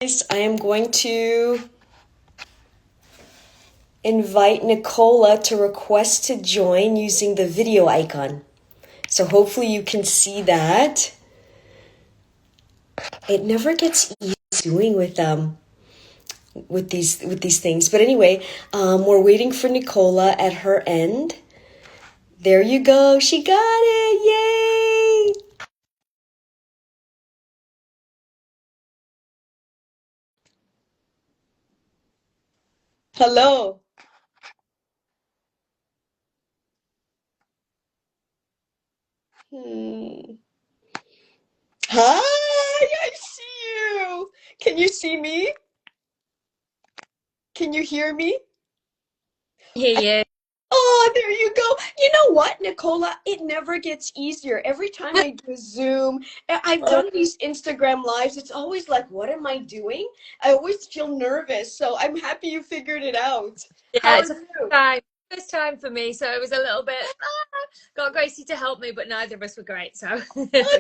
I am going to invite Nicola to request to join using the video icon. So hopefully you can see that. It never gets easy doing with these things. But anyway, we're waiting for Nicola at her end. There you go. She got it. Yay! Hello. Hmm. Hi, I see you. Can you see me? Can you hear me? Hear you. Oh, there you go. You know what, Nicola? It never gets easier. Every time I do Zoom, I've Oh, done these Instagram lives. It's always like, what am I doing? I always feel nervous. So I'm happy you figured it out. How yeah, are it's a you? first time for me, so it was a little bit. Got Gracie to help me, but neither of us were great, so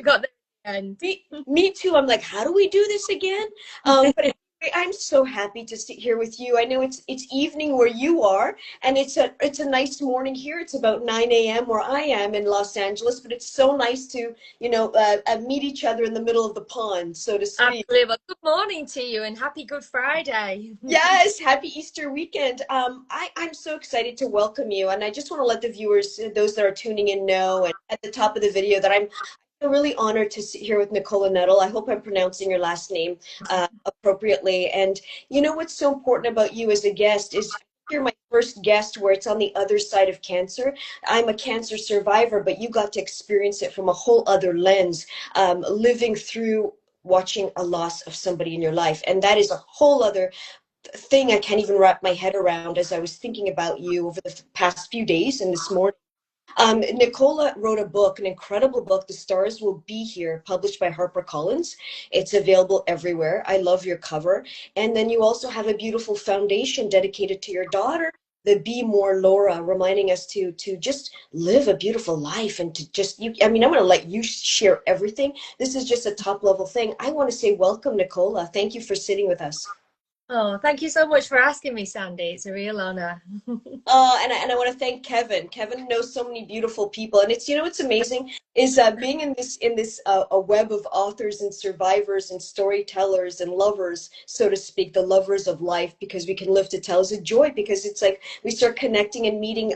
got there in the Me too. I'm like, how do we do this again? But end. anyway, I'm so happy to sit here with you. I know it's evening where you are, and it's a nice morning here. It's about 9 a.m. where I am in Los Angeles, but it's so nice to meet each other in the middle of the pond, so to speak. Absolutely. Well, good morning to you, and happy Good Friday. Yes, happy Easter weekend. I'm so excited to welcome you, and I just want to let the viewers, those that are tuning in, know, and at the top of the video, that I'm really honored to sit here with Nicola Nuttall. I hope I'm pronouncing your last name appropriately. And you know what's so important about you as a guest is you're my first guest where it's on the other side of cancer. I'm a cancer survivor, but you got to experience it from a whole other lens, living through watching a loss of somebody in your life. And that is a whole other thing I can't even wrap my head around as I was thinking about you over the past few days and this morning. Nicola wrote a book, an incredible book, The Stars Will Be Here, published by HarperCollins. It's available everywhere. I love your cover. And then you also have a beautiful foundation dedicated to your daughter, the Be More Laura, reminding us to just live a beautiful life and to just, I mean, I'm going to let you share everything. This is just a top level thing. I want to say welcome, Nicola. Thank you for sitting with us. Oh, thank you so much for asking me, Sandy. It's a real honor. And I want to thank Kevin. Kevin knows so many beautiful people, and it's amazing is being in this a web of authors and survivors and storytellers and lovers, so to speak, the lovers of life, because we can live to tell is a joy because it's like we start connecting and meeting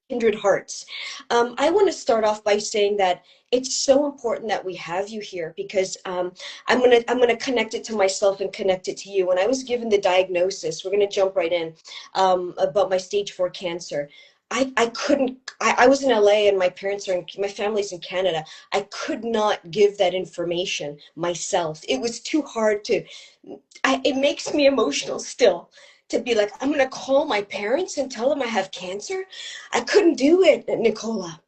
kindred hearts. I want to start off by saying that it's so important that we have you here because I'm gonna connect it to myself and connect it to you. When I was given the diagnosis, we're gonna jump right in about my stage 4 cancer. I couldn't, I was in LA and my parents are in, my family's in Canada. I could not give that information myself. It was too hard to, it makes me emotional still to be like, I'm going to call my parents and tell them I have cancer. I couldn't do it, Nicola.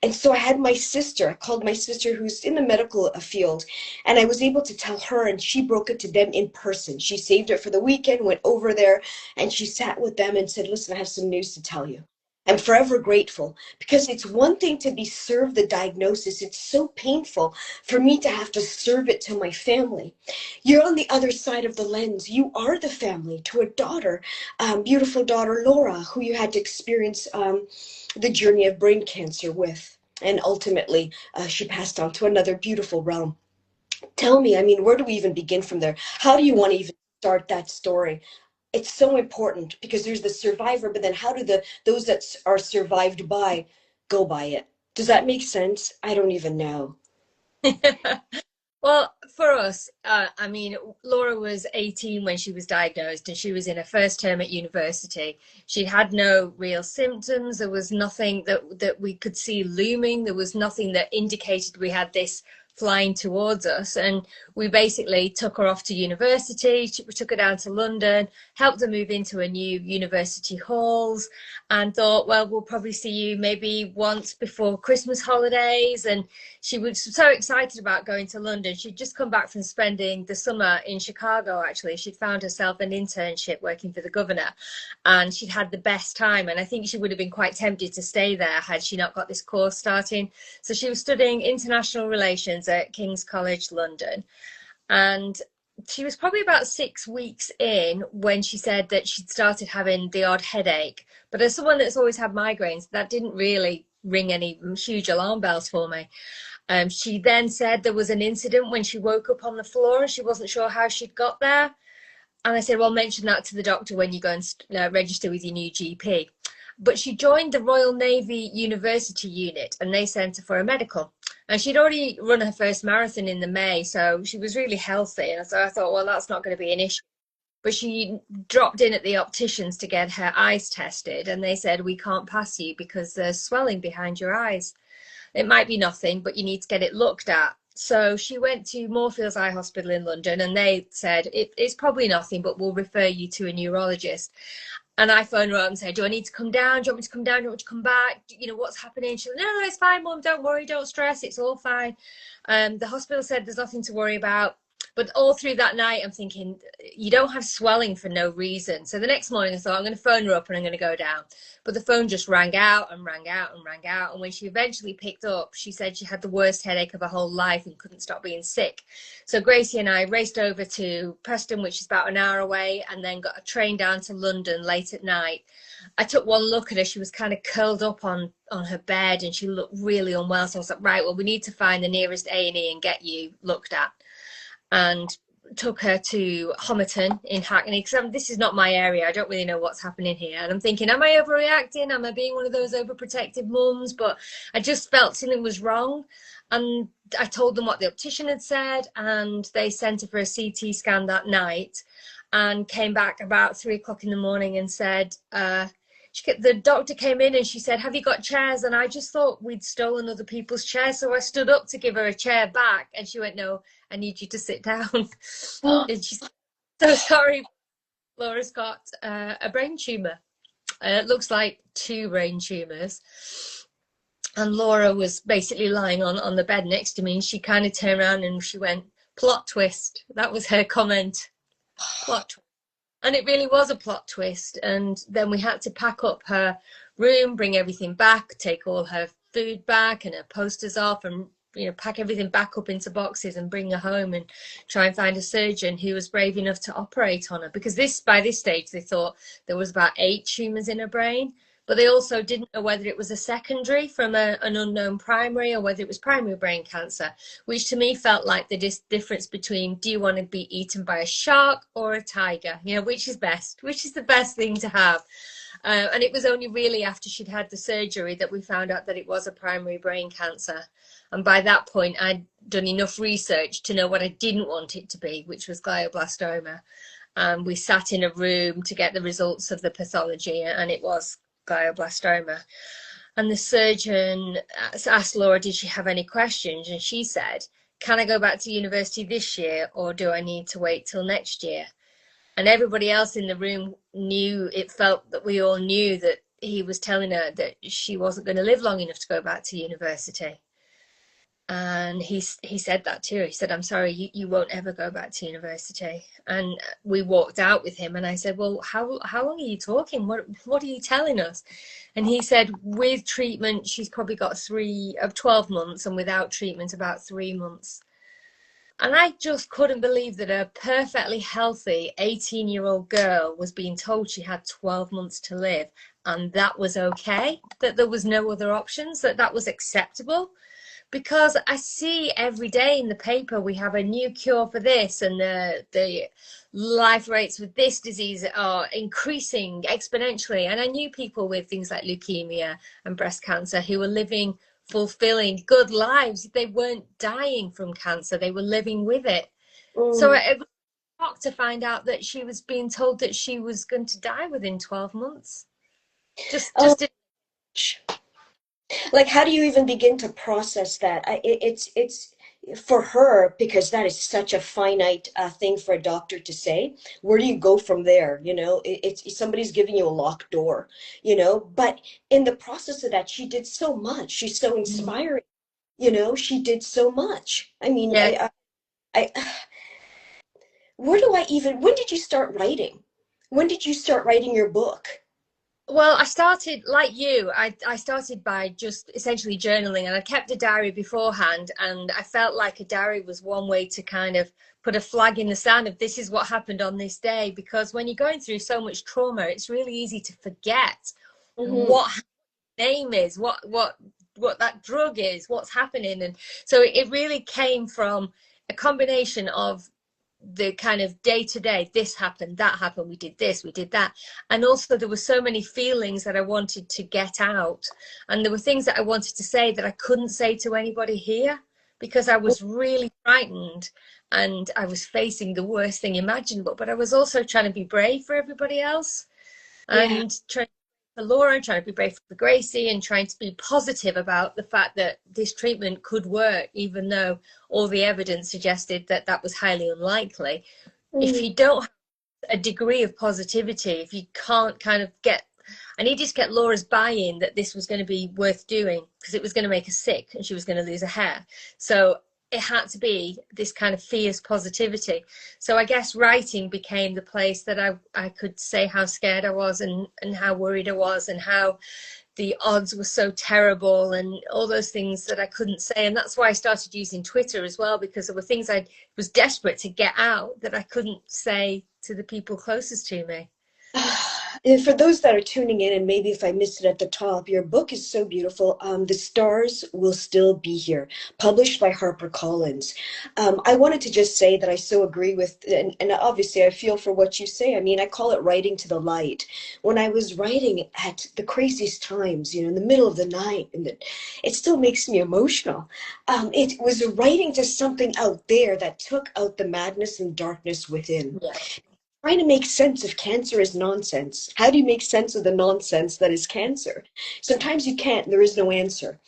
And so I had my sister, I called my sister who's in the medical field, and I was able to tell her, and she broke it to them in person. She saved it for the weekend, went over there, and she sat with them and said, listen, I have some news to tell you. I'm forever grateful because it's one thing to be served the diagnosis. It's so painful for me to have to serve it to my family. You're on the other side of the lens. You are the family to a daughter, beautiful daughter, Laura, who you had to experience the journey of brain cancer with. And ultimately, she passed on to another beautiful realm. Tell me, I mean, where do we even begin from there? How do you want to even start that story? It's so important because there's the survivor, but then how do those that are survived by go by it? Does that make sense? I don't even know. Well, for us, I mean, Laura was 18 when she was diagnosed, and she was in her first term at university. She had no real symptoms. There was nothing that we could see looming. There was nothing that indicated we had this flying towards us. And we basically took her off to university. We took her down to London, helped her move into a new university halls, and thought, well, we'll probably see you maybe once before Christmas holidays. And she was so excited about going to London. She'd just come back from spending the summer in Chicago, actually. She'd found herself an internship working for the governor, and she'd had the best time. And I think she would have been quite tempted to stay there had she not got this course starting. So she was studying international relations at King's College London. And she was probably about 6 weeks in when she said that she'd started having the odd headache. But as someone that's always had migraines, that didn't really ring any huge alarm bells for me. She then said there was an incident when she woke up on the floor and she wasn't sure how she'd got there. And I said, well, mention that to the doctor when you go and register with your new GP. But she joined the Royal Navy University unit and they sent her for a medical. And she'd already run her first marathon in the May, so she was really healthy. And so I thought, well, that's not going to be an issue. But she dropped in at the opticians to get her eyes tested. And they said, we can't pass you because there's swelling behind your eyes. It might be nothing, but you need to get it looked at. So she went to Moorfields Eye Hospital in London and they said, it's probably nothing, but we'll refer you to a neurologist. And I phoned her up and said, do I need to come down? Do you want me to come down? Do you want me to come back? You know, what's happening? She said, no, it's fine, Mum. Don't worry. Don't stress. It's all fine. The hospital said there's nothing to worry about. But all through that night, I'm thinking, you don't have swelling for no reason. So the next morning, I thought, I'm going to phone her up and I'm going to go down. But the phone just rang out and rang out and rang out. And when she eventually picked up, she said she had the worst headache of her whole life and couldn't stop being sick. So Gracie and I raced over to Preston, which is about an hour away, and then got a train down to London late at night. I took one look at her. She was kind of curled up on her bed and she looked really unwell. So I was like, right, well, we need to find the nearest A&E and get you looked at. And took her to Homerton in Hackney, because this is not my area. I don't really know what's happening here. And I'm thinking, am I overreacting? Am I being one of those overprotective mums? But I just felt something was wrong. And I told them what the optician had said, and they sent her for a CT scan that night and came back about 3 o'clock in the morning and said, the doctor came in and she said, have you got chairs? And I just thought we'd stolen other people's chairs. So I stood up to give her a chair back. And she went, no, I need you to sit down. And she said, so sorry, Laura's got a brain tumour. It looks like 2 brain tumours. And Laura was basically lying on the bed next to me. And she kind of turned around and she went, plot twist. That was her comment. Plot twist. And it really was a plot twist. And then we had to pack up her room, bring everything back, take all her food back and her posters off, and pack everything back up into boxes and bring her home and try and find a surgeon who was brave enough to operate on her. Because by this stage, they thought there was about 8 tumours in her brain. But they also didn't know whether it was a secondary from an unknown primary or whether it was primary brain cancer, which to me felt like the difference between, do you want to be eaten by a shark or a tiger? Which is best? Which is the best thing to have? And it was only really after she'd had the surgery that we found out that it was a primary brain cancer. And by that point, I'd done enough research to know what I didn't want it to be, which was glioblastoma. We sat in a room to get the results of the pathology, and it was glioblastoma. And the surgeon asked Laura, did she have any questions? And she said, can I go back to university this year, or do I need to wait till next year? And everybody else in the room knew, it felt that we all knew that he was telling her that she wasn't going to live long enough to go back to university. And he said that to her. He said, I'm sorry, you won't ever go back to university. And we walked out with him and I said, well, how long are you talking? What are you telling us? And he said, with treatment, she's probably got 12 months, and without treatment, about 3 months. And I just couldn't believe that a perfectly healthy 18-year-old girl was being told she had 12 months to live, and that was okay, that there was no other options, that was acceptable. Because I see every day in the paper we have a new cure for this, and the life rates with this disease are increasing exponentially. And I knew people with things like leukemia and breast cancer who were living fulfilling, good lives. They weren't dying from cancer, they were living with it. So it was shocked to find out that she was being told that she was going to die within 12 months. Just Like, how do you even begin to process that? It's for her, because that is such a finite thing for a doctor to say. Where do you go from there? It's somebody's giving you a locked door, but in the process of that, she did so much. She's so inspiring. She did so much. I mean, yeah. I when did you start writing? When did you start writing your book? Well, I started like you. I started by just essentially journaling, and I kept a diary beforehand. And I felt like a diary was one way to kind of put a flag in the sand of this is what happened on this day. Because when you're going through so much trauma, it's really easy to forget Hmm. what name is, what that drug is, what's happening. And so it really came from a combination of the kind of day to day, this happened, that happened, we did this, we did that. And also there were so many feelings that I wanted to get out, and there were things that I wanted to say that I couldn't say to anybody here because I was really frightened and I was facing the worst thing imaginable, but I was also trying to be brave for everybody else Yeah. and trying for Laura, trying to be brave for Gracie, and trying to be positive about the fact that this treatment could work, even though all the evidence suggested that that was highly unlikely. If you Mm. don't have a degree of positivity, if you can't kind of get, I needed to get Laura's buy-in that this was going to be worth doing because it was going to make her sick and she was going to lose her hair. So it had to be this kind of fierce positivity. So I guess writing became the place that I could say how scared I was, and how worried I was, and how the odds were so terrible, and all those things that I couldn't say. And that's why I started using Twitter as well, because there were things I was desperate to get out that I couldn't say to the people closest to me. And for those that are tuning in, and maybe if I missed it at the top, your book is so beautiful. The Stars Will Still Be Here, published by HarperCollins. I wanted to just say that I so agree with, and obviously I feel for what you say. I mean, I call it writing to the light. When I was writing at the craziest times, in the middle of the night, and it still makes me emotional. It was writing to something out there that took out the madness and darkness within. Yeah. Trying to make sense of cancer is nonsense. How do you make sense of the nonsense that is cancer? Sometimes you can't, there is no answer.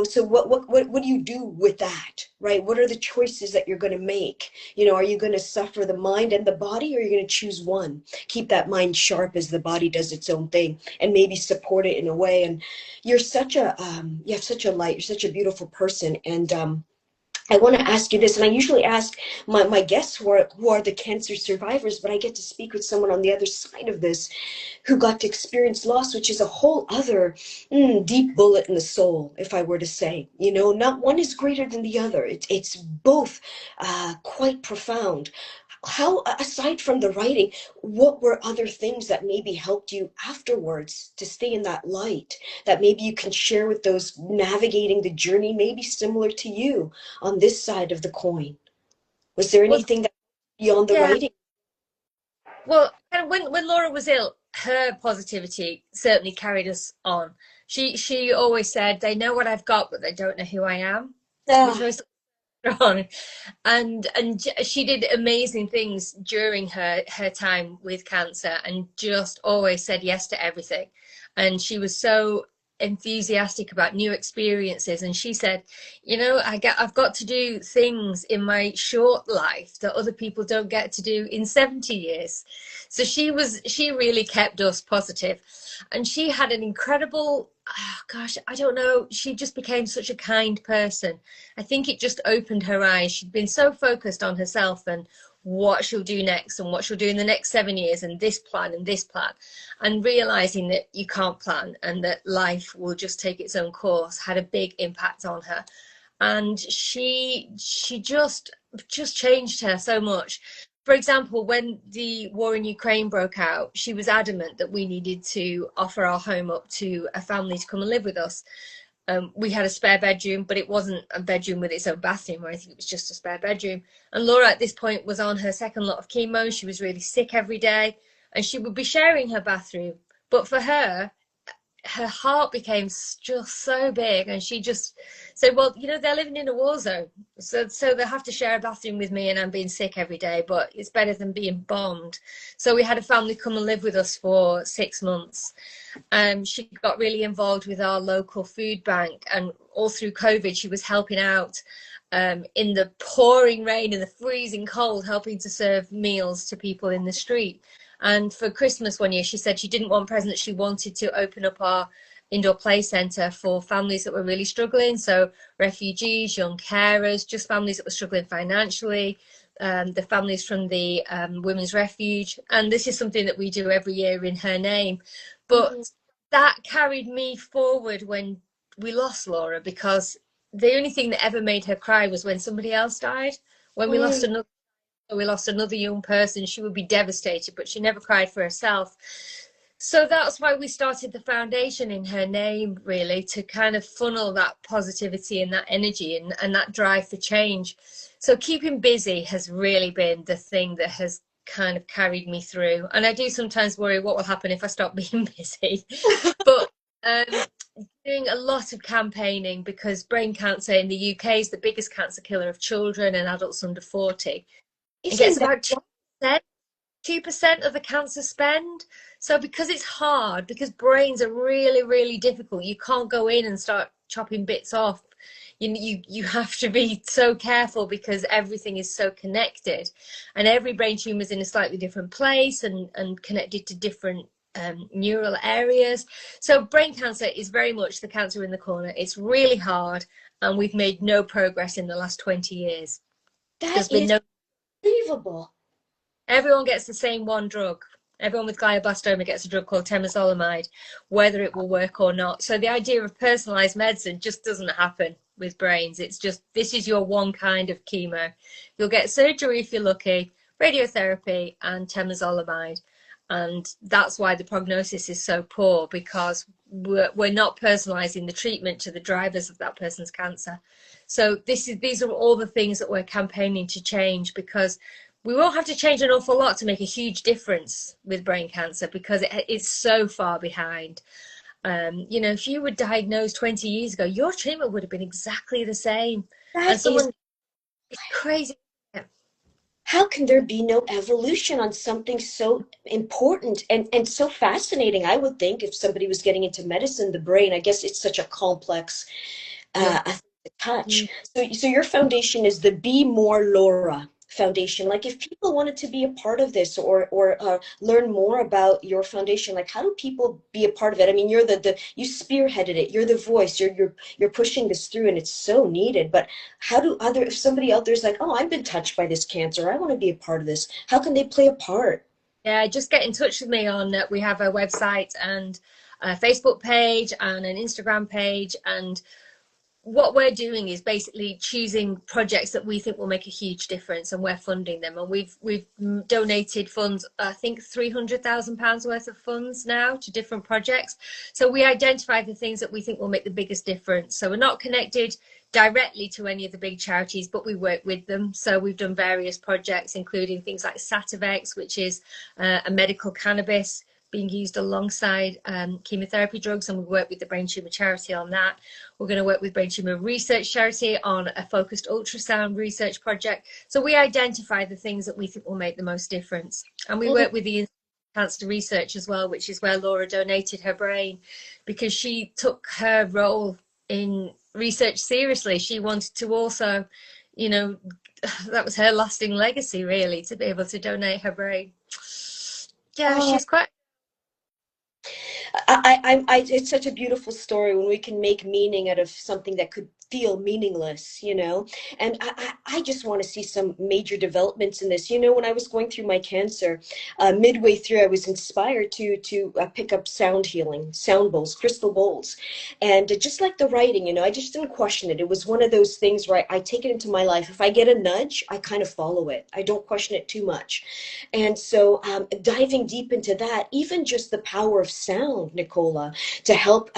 So what do you do with that, right? What are the choices that you're going to make? Are you going to suffer the mind and the body, or are you going to choose one? Keep that mind sharp as the body does its own thing, and maybe support it in a way. And you have such a light, you're such a beautiful person. And I want to ask you this, and I usually ask my guests who are the cancer survivors, but I get to speak with someone on the other side of this who got to experience loss, which is a whole other deep bullet in the soul, if I were to say. Not one is greater than the other. It's both quite profound. How, aside from the writing, what were other things that maybe helped you afterwards to stay in that light, that maybe you can share with those navigating the journey, maybe similar to you on this side of the coin? Was there Well, anything that beyond the yeah. writing? Well, and when Laura was ill, her positivity certainly carried us on. She always said, "They know what I've got, but they don't know who I am," which Ah, was strong. And she did amazing things during her time with cancer, and just always said yes to everything. And she was so enthusiastic about new experiences, and she said, I've got to do things in my short life that other people don't get to do in 70 years. So she really kept us positive. And she had an incredible, oh gosh, I don't know, she just became such a kind person. I think it just opened her eyes. She'd been so focused on herself and what she'll do next, and what she'll do in the next 7 years, and this plan and this plan, and realizing that you can't plan and that life will just take its own course, had a big impact on her. And she just changed her so much. For example, when the war in Ukraine broke out, she was adamant that we needed to offer our home up to a family to come and live with us. We had a spare bedroom, but it wasn't a bedroom with its own bathroom or anything. It was just a spare bedroom. And Laura at this point was on her second lot of chemo. She was really sick every day, and she would be sharing her bathroom. But for her heart became just so big, and she just said, well, they're living in a war zone, so they have to share a bathroom with me, and I'm being sick every day, but it's better than being bombed. So we had a family come and live with us for 6 months. She got really involved with our local food bank, and all through COVID she was helping out, in the pouring rain and the freezing cold, helping to serve meals to people in the street. And for Christmas one year, she said she didn't want presents. She wanted to open up our indoor play centre for families that were really struggling. So refugees, young carers, just families that were struggling financially. the families from the Women's Refuge. And this is something that we do every year in her name. Mhm. But that carried me forward when we lost Laura, because the only thing that ever made her cry was when somebody else died. When Mm. we lost another young person, she would be devastated, but she never cried for herself. So that's why we started the foundation in her name, really, to kind of funnel that positivity and that energy and that drive for change. So keeping busy has really been the thing that has kind of carried me through. And I do sometimes worry what will happen if I stop being busy. But doing a lot of campaigning, because brain cancer in the UK is the biggest cancer killer of children and adults under 40. It gets Isn't that about 2% of the cancer spend. So because it's hard, because brains are really, really difficult, you can't go in and start chopping bits off. You have to be so careful because everything is so connected, and every brain tumor is in a slightly different place and connected to different neural areas. So brain cancer is very much the cancer in the corner. It's really hard, and we've made no progress in the last 20 years. that There's been is no unbelievable. Everyone gets the same one drug. Everyone with glioblastoma gets a drug called temozolomide, whether it will work or not. So the idea of personalized medicine just doesn't happen with brains. It's just, this is your one kind of chemo. You'll get surgery if you're lucky, radiotherapy, and temozolomide. And that's why the prognosis is so poor, because we're not personalizing the treatment to the drivers of that person's cancer. So these are all the things that we're campaigning to change, because we won't have to change an awful lot to make a huge difference with brain cancer, because it's so far behind. If you were diagnosed 20 years ago, your treatment would have been exactly the same. And That is, someone, it's crazy. how can there be no evolution on something so important and so fascinating? I would think if somebody was getting into medicine, the brain, I guess it's such a complex Yeah. a touch. So your foundation is the Be More Laura Foundation. Like, if people wanted to be a part of this or learn more about your foundation, like, how do people be a part of it? I mean, you're the you spearheaded it. You're the voice. You're pushing this through, and it's so needed. But how do other if somebody out there's like, oh, I've been touched by this cancer, I want to be a part of this. How can they play a part? Yeah, just get in touch with me on, we have a website and a Facebook page and an Instagram page, and what we're doing is basically choosing projects that we think will make a huge difference, and we're funding them. And we've donated funds, I think £300,000 worth of funds now to different projects. So we identify the things that we think will make the biggest difference. So we're not connected directly to any of the big charities, but we work with them. So we've done various projects, including things like Sativex, which is a medical cannabis being used alongside chemotherapy drugs, and we work with the Brain Tumor Charity on that. We're going to work with Brain Tumor Research Charity on a focused ultrasound research project. So we identify the things that we think will make the most difference. And we work with the Cancer Research as well, which is where Laura donated her brain, because she took her role in research seriously. She wanted to also, that was her lasting legacy, really, to be able to donate her brain. Yeah, Oh, she's quite it's such a beautiful story when we can make meaning out of something that could feel meaningless, you know? And I just want to see some major developments in this. You know, when I was going through my cancer, midway through, I was inspired to pick up sound healing, sound bowls, crystal bowls. And just like the writing, you know, I just didn't question it. It was one of those things where I take it into my life. If I get a nudge, I kind of follow it. I don't question it too much. And so diving deep into that, even just the power of sound, Nicola, to help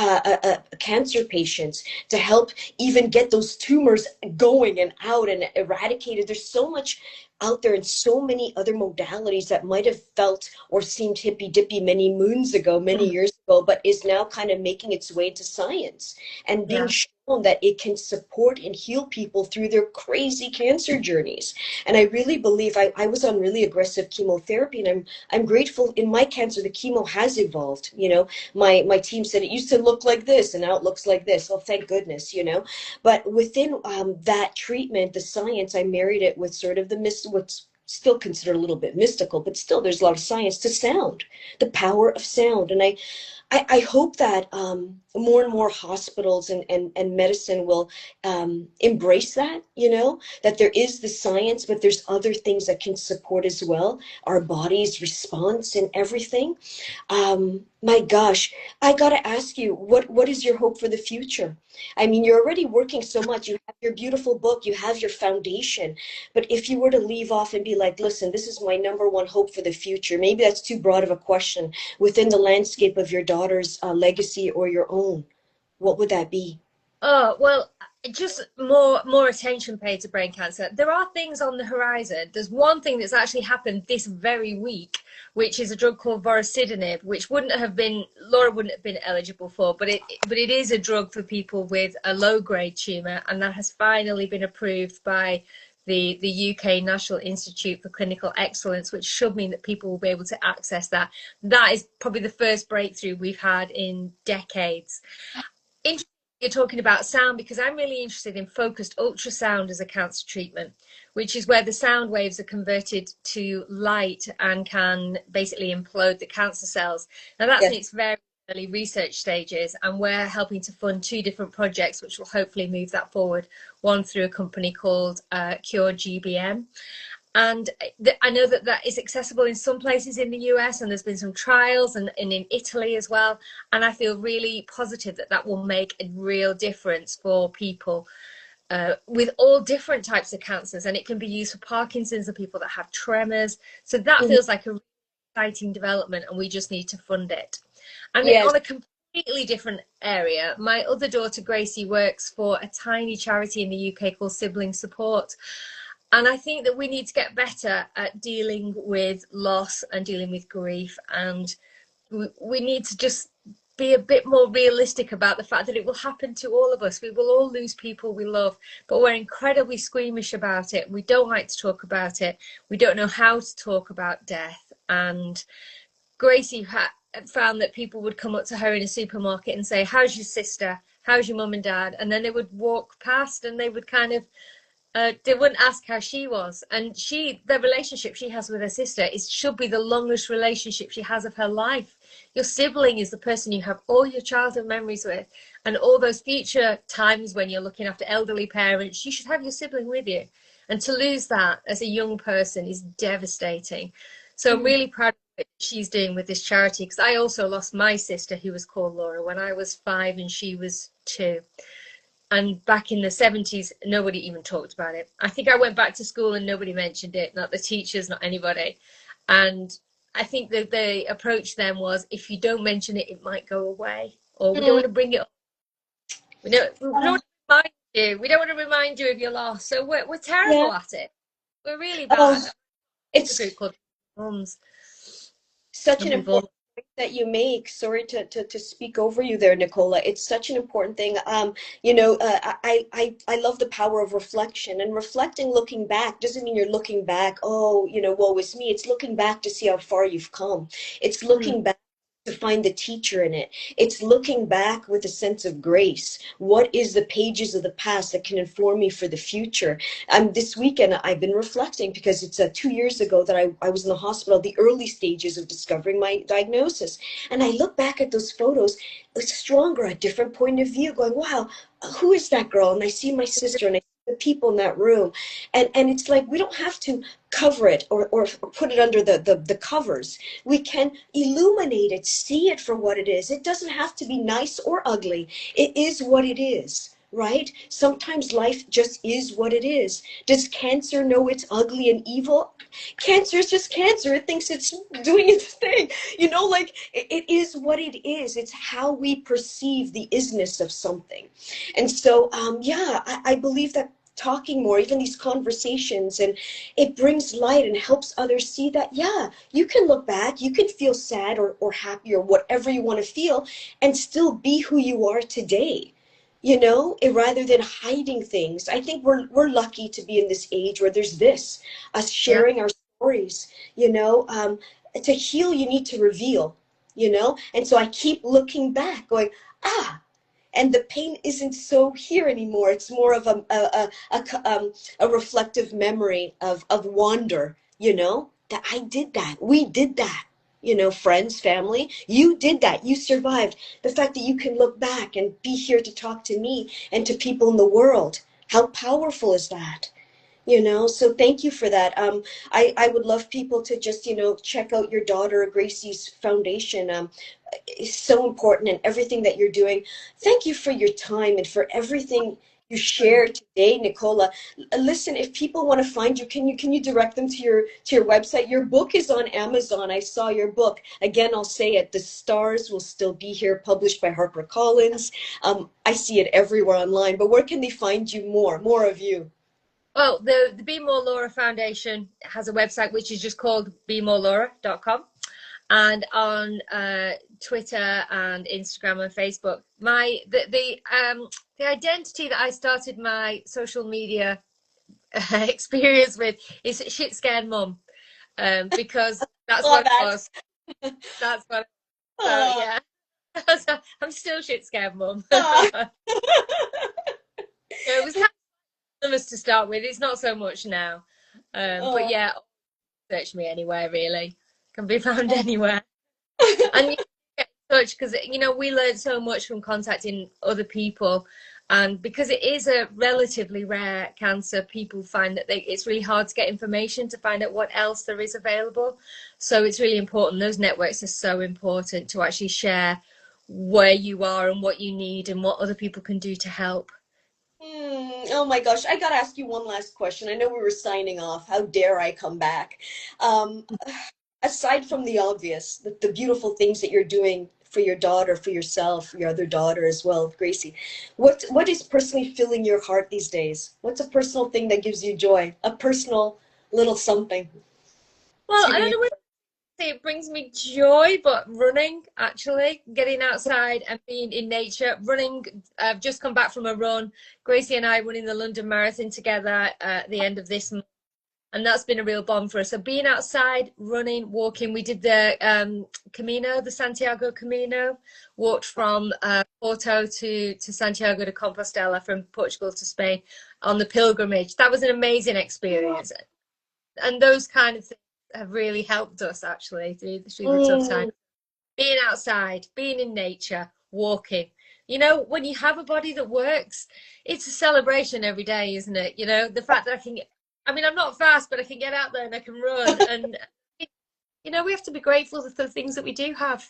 cancer patients, to help even get those tumors going and out and eradicated. There's so much out there and so many other modalities that might have felt or seemed hippy dippy many moons ago, many years ago, but is now kind of making its way to science and being yeah. shown that it can support and heal people through their crazy cancer journeys. And I really believe I was on really aggressive chemotherapy, and I'm grateful. In my cancer, the chemo has evolved. You know, my team said it used to look like this and now it looks like this. Oh, thank goodness, you know. But within that treatment, the science, I married it with sort of what's still considered a little bit mystical, but still there's a lot of science to sound, the power of sound. And I hope that more and more hospitals and medicine will embrace that, that there is the science, but there's other things that can support as well, our body's response and everything. My gosh, I gotta ask you, what is your hope for the future? I mean, you're already working so much. You have your beautiful book, you have your foundation. But if you were to leave off and be like, listen, this is my number one hope for the future, maybe that's too broad of a question, within the landscape of your daughter's legacy or your own, what would that be? Oh, well, just more attention paid to brain cancer. There are things on the horizon. There's one thing that's actually happened this very week, which is a drug called vorasidenib, which Laura wouldn't have been eligible for, but it is a drug for people with a low-grade tumor, and that has finally been approved by the UK National Institute for Clinical Excellence, which should mean that people will be able to access that. That is probably the first breakthrough we've had in decades. You're talking about sound, because I'm really interested in focused ultrasound as a cancer treatment, which is where the sound waves are converted to light and can basically implode the cancer cells. Now that's in Yes. its very early research stages, and we're helping to fund two different projects which will hopefully move that forward. One through a company called Cure GBM. And I know that that is accessible in some places in the US, and there's been some trials, and in Italy as well. And I feel really positive that that will make a real difference for people with all different types of cancers. And it can be used for Parkinson's and people that have tremors. So that Mhm. feels like a really exciting development, and we just need to fund it. And Yes. on a completely different area, my other daughter, Gracie, works for a tiny charity in the UK called Sibling Support. And I think that we need to get better at dealing with loss and dealing with grief. And we need to just be a bit more realistic about the fact that it will happen to all of us. We will all lose people we love, but we're incredibly squeamish about it. We don't like to talk about it. We don't know how to talk about death. And Gracie found that people would come up to her in a supermarket and say, how's your sister? How's your mum and dad? And then they would walk past and they would kind of they wouldn't ask how she was. And the relationship she has with her sister should be the longest relationship she has of her life. Your sibling is the person you have all your childhood memories with, and all those future times when you're looking after elderly parents, you should have your sibling with you. And to lose that as a young person is devastating. So I'm Mhm. really proud of what she's doing with this charity, because I also lost my sister, who was called Laura, when I was 5 and she was 2. And back in the 70s, nobody even talked about it. I think I went back to school and nobody mentioned it, not the teachers, not anybody. And I think that the approach then was, if you don't mention it, it might go away, or we don't Mm. want to bring it up. We don't want to remind you. We don't want to remind you of your loss. So we're Yeah. terrible at it. We're really Oh, bad. There's a it's group called Mums, such and an we've all. important point that you make. Sorry to speak over you there, Nicola. It's such an important thing. I love the power of reflection, and reflecting, looking back doesn't mean you're looking back, oh, woe is me. It's looking back to see how far you've come. It's Mm, looking back to find the teacher in it. It's looking back with a sense of grace. What is the pages of the past that can inform me for the future? This weekend, I've been reflecting, because it's 2 years ago that I was in the hospital, the early stages of discovering my diagnosis. And I look back at those photos, stronger, a different point of view, going, wow, who is that girl? And I see my sister, and I see the people in that room. And it's like, we don't have to cover it, or put it under the covers. We can illuminate it, see it for what it is. It doesn't have to be nice or ugly. It is what it is, right? Sometimes life just is what it is. Does cancer know it's ugly and evil? Cancer is just cancer. It thinks it's doing its thing. Like, it is what it is. It's how we perceive the isness of something. And so, yeah, I believe that talking more, even these conversations, and it brings light and helps others see that, yeah, you can look back, you can feel sad or happy or whatever you want to feel, and still be who you are today. Rather than hiding things. I think we're lucky to be in this age where there's us yeah. sharing our stories. To heal, you need to reveal. And so I keep looking back, going, ah, and the pain isn't so here anymore. It's more of a reflective memory of wonder, that I did that. We did that. Friends, family, you did that. You survived. The fact that you can look back and be here to talk to me and to people in the world. How powerful is that? So thank you for that. I would love people to just, check out your daughter Gracie's foundation. Is so important in everything that you're doing. Thank you for your time and for everything you shared today, Nicola. Listen, if people want to find you, can you direct them to your website? Your book is on Amazon. I saw your book. Again, I'll say it. The Stars Will Still Be Here, published by HarperCollins. I see it everywhere online. But where can they find you more of you? Well, the Be More Laura Foundation has a website which is just called bemorelaura.com. And on Twitter and Instagram and Facebook, the identity that I started my social media experience with is shit scared mum, because that's Oh, what it was. That's what. So uh, yeah, so I'm still shit scared mum. uh, It was kind of us to start with. It's not so much now, but uh, yeah, search me anywhere really. Can be found anywhere. And you get in touch because we learn so much from contacting other people, and because it is a relatively rare cancer, people find that it's really hard to get information to find out what else there is available. So it's really important. Those networks are so important to actually share where you are and what you need and what other people can do to help. Oh my gosh, I gotta ask you one last question. I know we were signing off. How dare I come back? Um, Aside from the obvious, the beautiful things that you're doing for your daughter, for yourself, your other daughter as well, Gracie, what is personally filling your heart these days? What's a personal thing that gives you joy? A personal little something Well, to I don't you? know what it brings me joy, but running, actually, getting outside and being in nature, running. I've just come back from a run. Gracie and I running the London Marathon together at the end of this month, and that's been a real bond for us. So being outside, running, walking. We did the Camino, the Santiago Camino, walked from Porto to Santiago de Compostela, from Portugal to Spain on the pilgrimage. That was an amazing experience, and those kind of things have really helped us actually through the tough time. Mm, Being outside, being in nature, walking. When you have a body that works, it's a celebration every day, isn't it? The fact that I mean, I'm not fast, but I can get out there and I can run. And, we have to be grateful for the things that we do have.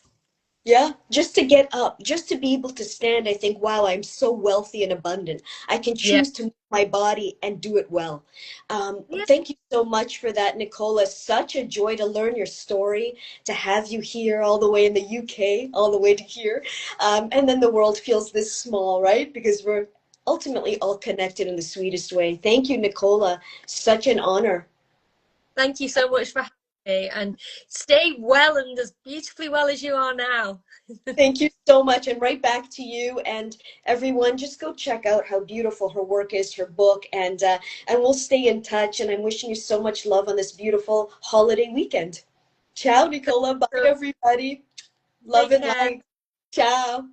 yeah, just to get up, just to be able to stand, I think, wow, I'm so wealthy and abundant. I can Yeah. choose to move my body and do it well. Yeah. Thank you so much for that, Nicola. Such a joy to learn your story, to have you here all the way in the UK, all the way to here. And then the world feels this small, right? Because we're ultimately all connected in the sweetest way. Thank you, Nicola. Such an honor. Thank you so much for having me, and stay well and as beautifully well as you are now. Thank you so much. And right back to you and everyone. Just go check out how beautiful her work is, her book, and we'll stay in touch. And I'm wishing you so much love on this beautiful holiday weekend. Ciao, Nicola. Bye, So everybody. Love take and care. light. Ciao.